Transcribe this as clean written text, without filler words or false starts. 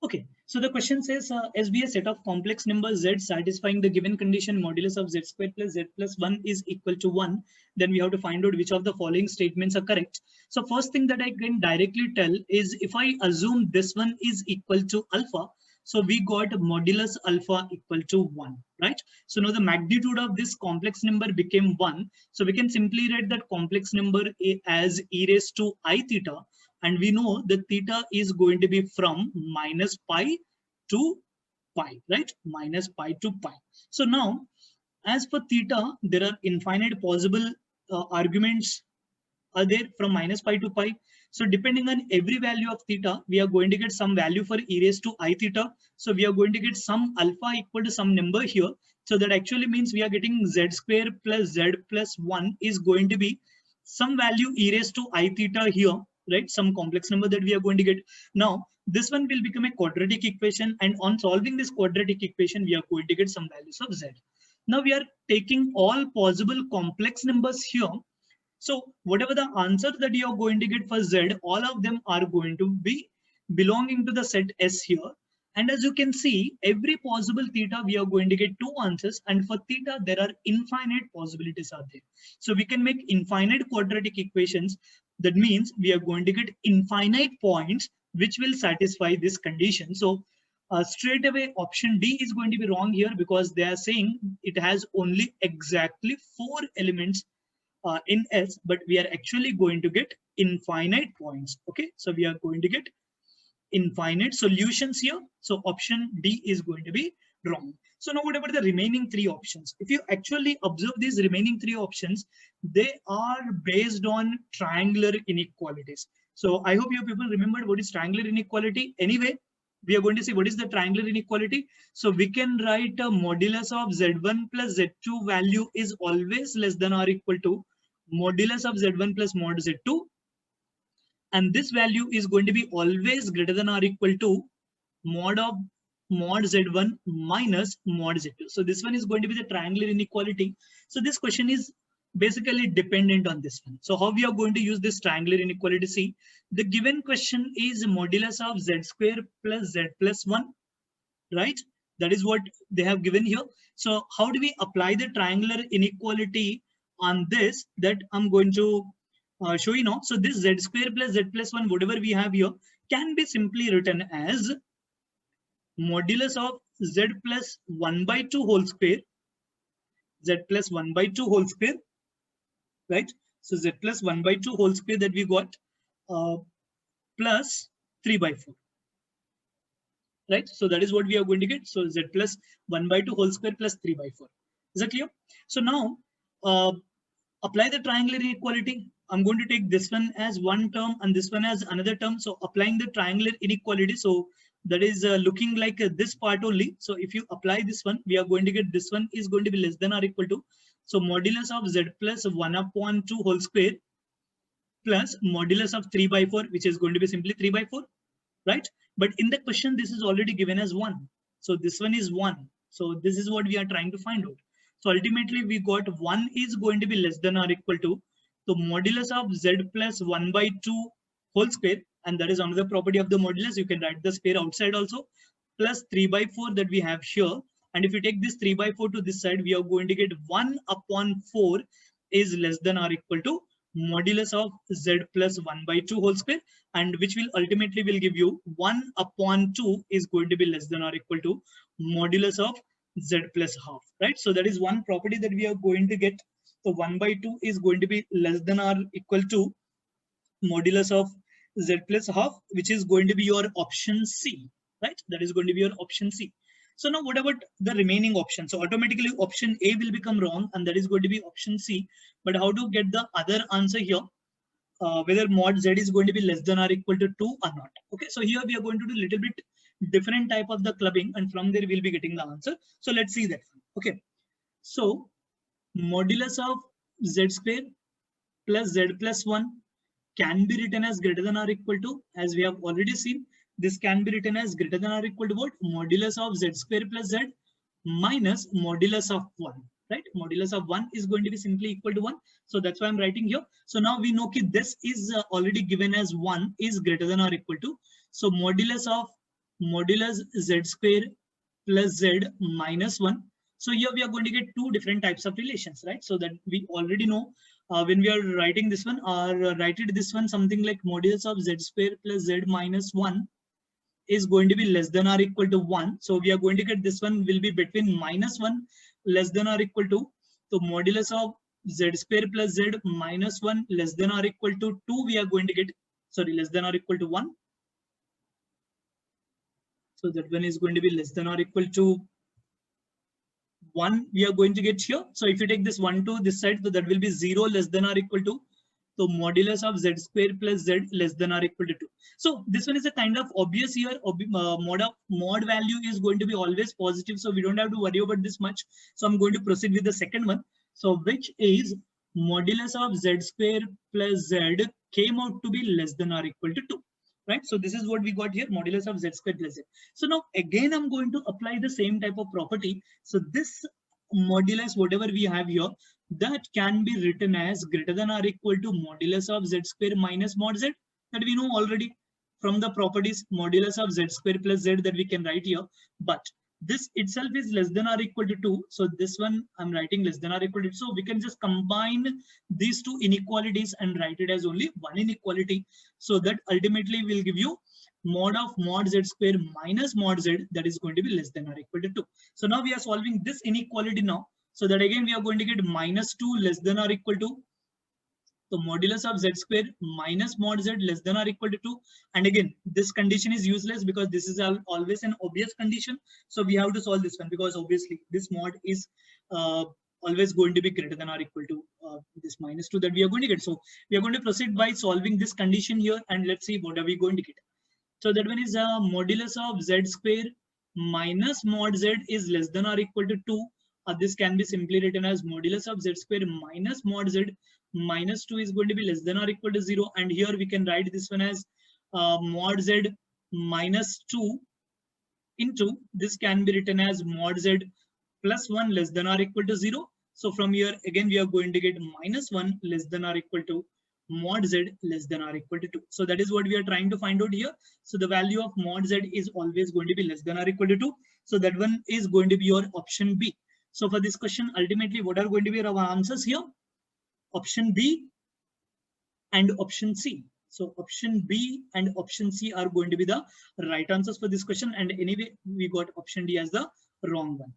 Okay, so the question says, as be a set of complex numbers z satisfying the given condition modulus of z square plus z plus 1 is equal to 1, then we have to find out which of the following statements are correct. So first thing that I can directly tell is if I assume this one is equal to alpha, so we got modulus alpha equal to 1, right? So now the magnitude of this complex number became 1. So we can simply write that complex number as e raised to I theta. And we know that theta is going to be from minus pi to pi, right? Minus pi to pi. So now, as for theta, there are infinite possible arguments are there from minus pi to pi. So depending on every value of theta, we are going to get some value for e raised to I theta. So we are going to get some alpha equal to some number here. So that actually means we are getting z square plus z plus 1 is going to be some value e raised to I theta here, right? Some complex number that we are going to get. Now, this one will become a quadratic equation, and on solving this quadratic equation, we are going to get some values of z. Now we are taking all possible complex numbers here. So whatever the answer that you are going to get for Z, all of them are going to be belonging to the set S here. And as you can see, every possible theta, we are going to get two answers. And for theta, there are infinite possibilities are there. So we can make infinite quadratic equations. That means we are going to get infinite points, which will satisfy this condition. So straight away, option D is going to be wrong here because they are saying it has only exactly 4 elements in S, but we are actually going to get infinite points. Okay, so we are going to get infinite solutions here. So option D is going to be wrong. So now what about the remaining 3 options? If you actually observe these remaining 3 options, they are based on triangular inequalities. So I hope you people remembered what is triangular inequality. Anyway, we are going to see what is the triangular inequality. So we can write a modulus of z1 plus z2 value is always less than or equal to modulus of z1 plus mod z2, and this value is going to be always greater than or equal to mod of mod z1 minus mod z2. So this one is going to be the triangular inequality. So this question is basically dependent on this one. So how we are going to use this triangular inequality? See, the given question is modulus of z square plus z plus 1, right? That is what they have given here. So how do we apply the triangular inequality on this? That I'm going to show you now. So this z square plus z plus 1, whatever we have here, can be simply written as modulus of z plus 1 by 2 whole square, z plus 1 by 2 whole square, right? So z plus 1 by 2 whole square that we got plus 3 by 4. Right, so that is what we are going to get. So z plus 1 by 2 whole square plus 3 by 4. Is that clear? So now apply the triangular inequality. I'm going to take this one as one term and this one as another term. So applying the triangular inequality, so that is looking like this part only. So if you apply this one, we are going to get this one is going to be less than or equal to, so modulus of z plus 1 upon 2 whole square plus modulus of 3 by 4, which is going to be simply 3 by 4, right? But in the question, this is already given as 1. So this one is 1. So this is what we are trying to find out. So ultimately, we got 1 is going to be less than or equal to the modulus of z plus 1 by 2 whole square. And that is another property of the modulus. You can write the square outside also, plus 3 by 4 that we have here. And if you take this 3 by 4 to this side, we are going to get 1 upon 4 is less than or equal to modulus of z plus 1 by 2 whole square, and which will ultimately will give you 1 upon 2 is going to be less than or equal to modulus of z plus half, right? So that is one property that we are going to get. So 1 by 2 is going to be less than or equal to modulus of z plus half, which is going to be your option C, right? That is going to be your option C. So now what about the remaining option? So automatically option A will become wrong, and that is going to be option C. But how to get the other answer here? Whether mod Z is going to be less than or equal to 2 or not. Okay, so here we are going to do a little bit different type of the clubbing, and from there we'll be getting the answer. So let's see that. Okay, so modulus of Z square plus Z plus 1 can be written as greater than or equal to, as we have already seen, this can be written as greater than or equal to what? Modulus of z square plus z minus modulus of 1, right? Modulus of 1 is going to be simply equal to 1. So that's why I'm writing here. So now we know that this is already given as 1 is greater than or equal to. So modulus of modulus z square plus z minus 1. So here we are going to get two different types of relations, right? So that we already know when we are writing this one, or write this one something like modulus of z square plus z minus 1 is going to be less than or equal to 1. So we are going to get this one will be between minus 1 less than or equal to. So modulus of z square plus z minus 1 less than or equal to 2, we are going to get, sorry, less than or equal to 1. So that one is going to be less than or equal to 1 we are going to get here. So if you take this 1 to this side, so that will be 0 less than or equal to. So modulus of z square plus z less than or equal to 2. So this one is a kind of obvious here. Mod value is going to be always positive. So we don't have to worry about this much. So I'm going to proceed with the second one. So which is modulus of z square plus z came out to be less than or equal to 2. Right? So this is what we got here, modulus of z square plus z. So now again, I'm going to apply the same type of property. So this modulus, whatever we have here, that can be written as greater than or equal to modulus of z square minus mod z, that we know already from the properties, modulus of z square plus z that we can write here. But this itself is less than or equal to 2. So this one I'm writing less than or equal to 2. So we can just combine these two inequalities and write it as only one inequality. So that ultimately will give you mod of mod z square minus mod z, that is going to be less than or equal to 2. So now we are solving this inequality now. So that again we are going to get minus 2 less than or equal to. So modulus of z square minus mod z less than or equal to 2. And again, this condition is useless because this is always an obvious condition. So we have to solve this one because obviously this mod is always going to be greater than or equal to this minus 2 that we are going to get. So we are going to proceed by solving this condition here, and let's see what are we going to get. So that one is modulus of z square minus mod z is less than or equal to 2. This can be simply written as modulus of z square minus mod z minus 2 is going to be less than or equal to 0. And here we can write this one as mod z minus 2 into, this can be written as mod z plus 1 less than or equal to 0. So from here again we are going to get minus 1 less than or equal to mod z less than or equal to 2. So that is what we are trying to find out here. So the value of mod z is always going to be less than or equal to 2. So that one is going to be your option B. So for this question, ultimately what are going to be our answers here? Option B and option C. So option B and option C are going to be the right answers for this question. And anyway, we got option D as the wrong one.